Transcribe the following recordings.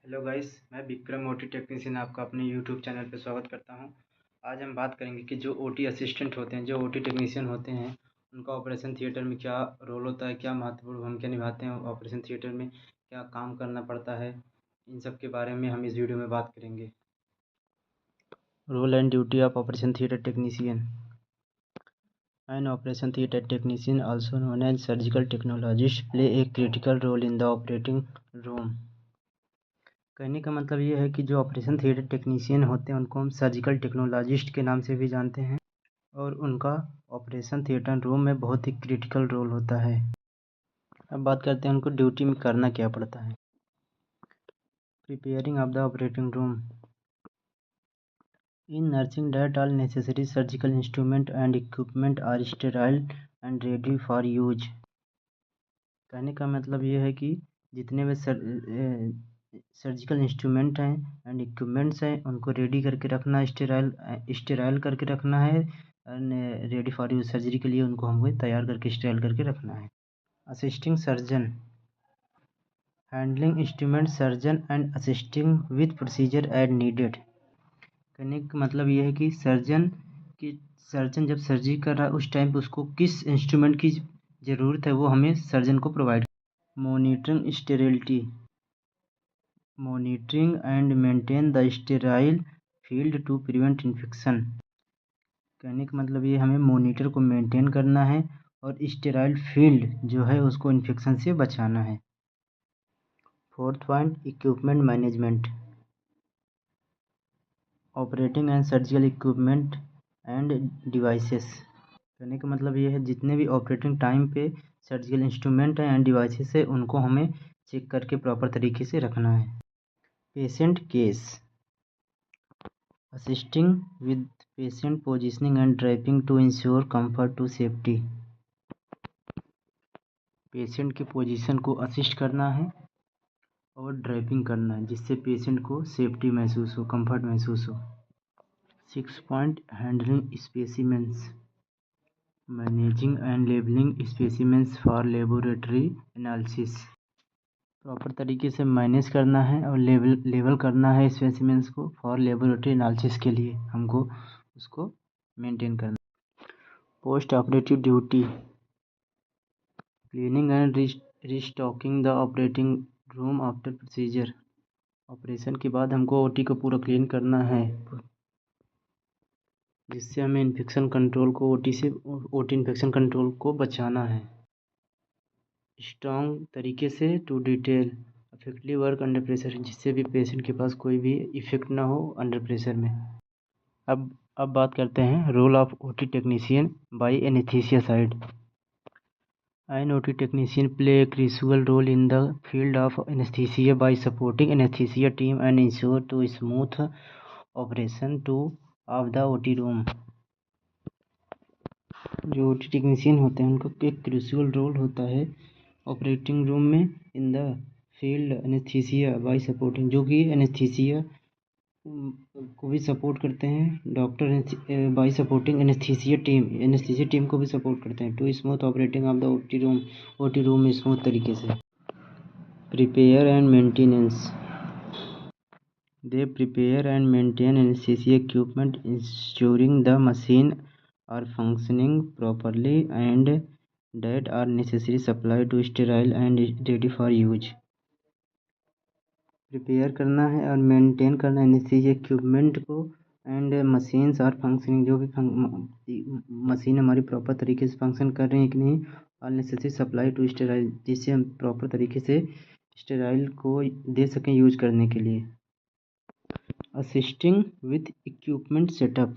Hello guys, मैं Vikram OT technician आपका अपने यूट्यूब चैनल पे स्वागत करता हूं। आज हम बात करेंगे कि जो ओटी असिस्टेंट होते हैं, जो ओटी टेक्नीशियन होते हैं, उनका ऑपरेशन थिएटर में क्या रोल होता है, क्या महत्वपूर्ण भूमिका निभाते हैं, ऑपरेशन थिएटर में क्या काम करना पड़ता है। इन सब के बारे में हम इस वीडियो में बात करेंगे। Role and duty of operation theatre technician. An operation theatre technician, also known as surgical technologist, play a critical role in the operating room. कहने का मतलब ये है कि जो ऑपरेशन थिएटर टेक्नीशियन होते हैं उनको हम सर्जिकल टेक्नोलॉजिस्ट के नाम से भी जानते हैं और उनका ऑपरेशन थिएटर रूम में बहुत ही क्रिटिकल रोल होता है। अब बात करते हैं उनको ड्यूटी में करना क्या पड़ता है। Preparing of the operating room. Ensuring that all necessary surgical instrument and equipment are sterile and ready for use. कहने का मतलब ये है कि जितने भी सर्जिकल इंस्ट्रूमेंट हैं एंड इक्विपमेंट्स हैं उनको रेडी करके रखना, स्टेराइल करके रखना है and ready for use, surgery के लिए उनको हमें तैयार करके स्टेराइल करके रखना है। Assisting surgeon, handling instrument surgeon and assisting with procedure as needed. कहने का मतलब ये है कि सर्जन जब सर्जरी कर रहा है उस टाइम पे उसको किस इंस्ट्रूमेंट की ज़रूरत है वो हमें सर्जन को provide. Monitoring sterility, monitoring and maintain the sterile field to prevent infection. कहने का मतलब ये हमें मॉनिटर को मेंटेन करना है और स्टेराइल फील्ड जो है उसको इन्फेक्शन से बचाना है। Fourth point, equipment management, operating and surgical equipment end devices. कहने का मतलब ये है जितने भी ऑपरेटिंग टाइम पे सर्जिकल इंस्ट्रूमेंट हैं एंड डिवाइसेस है उनको हमें चेक करके प्रॉपर तरीके से रखना है। Patient case, assisting with patient positioning and draping to ensure comfort to safety। Patient के पोजीशन को असिस्ट करना है और ड्रैपिंग करना है जिससे पेशेंट को सेफ्टी महसूस हो, कंफर्ट महसूस हो। 6 point, handling specimens, managing and labelling specimens for laboratory analysis. Proper तरीके से मैनेज करना है और लेबल करना है स्पेसिमेंस को फॉर लेबोरेटरी एनालिसिस के लिए हमको उसको मेंटेन करना। Post operative duty, cleaning and restocking the operating room after procedure. Operation के बाद हमको ओटी को पूरा क्लीन करना है जिससे हमें इन्फेक्शन कंट्रोल को ओटी इन्फेक्शन कंट्रोल को बचाना है। स्ट्रॉन्ग तरीके से to detail effectively work under pressure, जिससे भी पेशेंट के पास कोई भी इफेक्ट ना हो अंडर प्रेशर में। अब बात करते हैं role of OT technician by anaesthesia side. An OT technician play a crucial role in the field of anesthesia by supporting anesthesia team and ensure to smooth operation of the OT room। जो OT technician होते हैं उनका एक crucial role होता है operating room में in the field anaesthesia by supporting, जो कि एनेस्थीसिया को भी सपोर्ट करते हैं doctor by supporting anaesthesia team को भी सपोर्ट करते हैं to smooth operating of the OT room में स्मूथ तरीके से। Prepare and maintenance, they prepare and maintain anaesthesia equipment ensuring the machine are functioning properly and that are necessary supply to sterile and ready for use. Prepare करना है और maintain करना है anaesthesia equipment को and machines और functioning, जो भी machine हमारी प्रॉपर तरीके से फंक्शन कर रही है कि नहीं, और नेसेसरी सप्लाई टू स्टेराइल, जिससे हम प्रॉपर तरीके से स्टेराइल को दे सकें यूज करने के लिए। Assisting with equipment setup,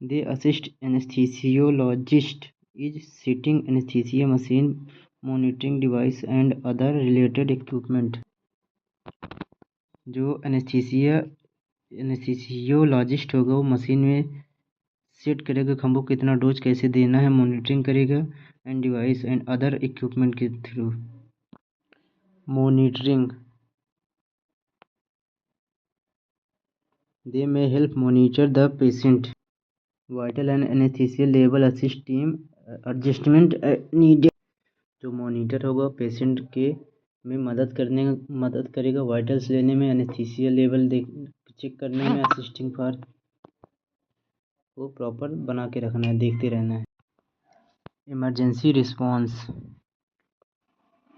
they assist anaesthesiologist is sitting anaesthesia machine, monitoring device and other related equipment. जो एनेस्थीसियोलॉजिस्ट होगा वो मशीन में सेट करेगा कि हमको कितना डोज कैसे देना है, मॉनिटरिंग करेगा and device and other equipment के थ्रू। मॉनिटरिंग, दे में help monitor the patient vital and anaesthesia level, assist team adjustment needed. जो मॉनिटर होगा पेशेंट के में मदद करेगा वाइटल्स लेने में, एनेस्थीसिया लेवल चेक करने में, असिस्टिंग फॉर वो प्रॉपर बना के रखना है, देखते रहना है। Emergency response,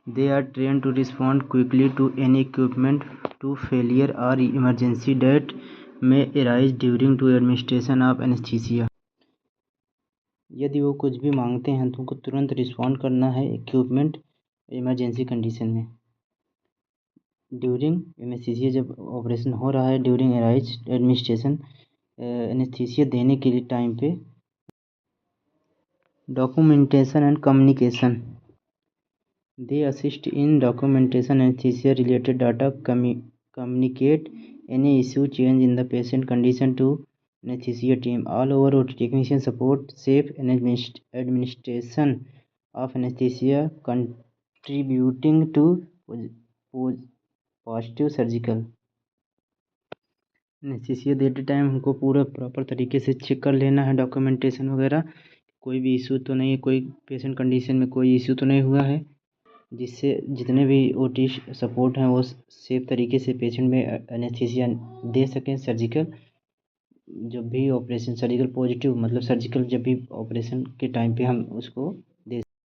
they are train to respond quickly to any equipment to failure और इमरजेंसी डेट में arise during to administration of anaesthesia. यदि वो कुछ भी मांगते हैं तो उनको तुरंत रिस्पॉन्ड करना है इक्विपमेंट इमरजेंसी कंडीशन में। ड्यूरिंग एनेस्थीसिया जब ऑपरेशन हो रहा है, ड्यूरिंग अराइज एडमिनिस्ट्रेशन एनेस्थीसिया देने के लिए टाइम पे। Documentation and communication, they assist in documentation anaesthesia related data, communicate any issue, change in the patient condition to anesthesia team. All over OT technician support safe administration of anesthesia, contributing to positive surgical. Anaesthesia देते time हमको पूरा proper तरीके से check कर लेना है, documentation वगैरह, कोई भी इशू तो नहीं है, कोई पेशेंट कंडीशन में कोई इशू तो नहीं हुआ है, जिससे जितने भी ओटी सपोर्ट हैं वो सेफ तरीके से पेशेंट में एनेस्थीसिया दे सकें। सर्जिकल जब भी ऑपरेशन सर्जिकल पॉजिटिव मतलब सर्जिकल जब भी ऑपरेशन के टाइम पे हम उसको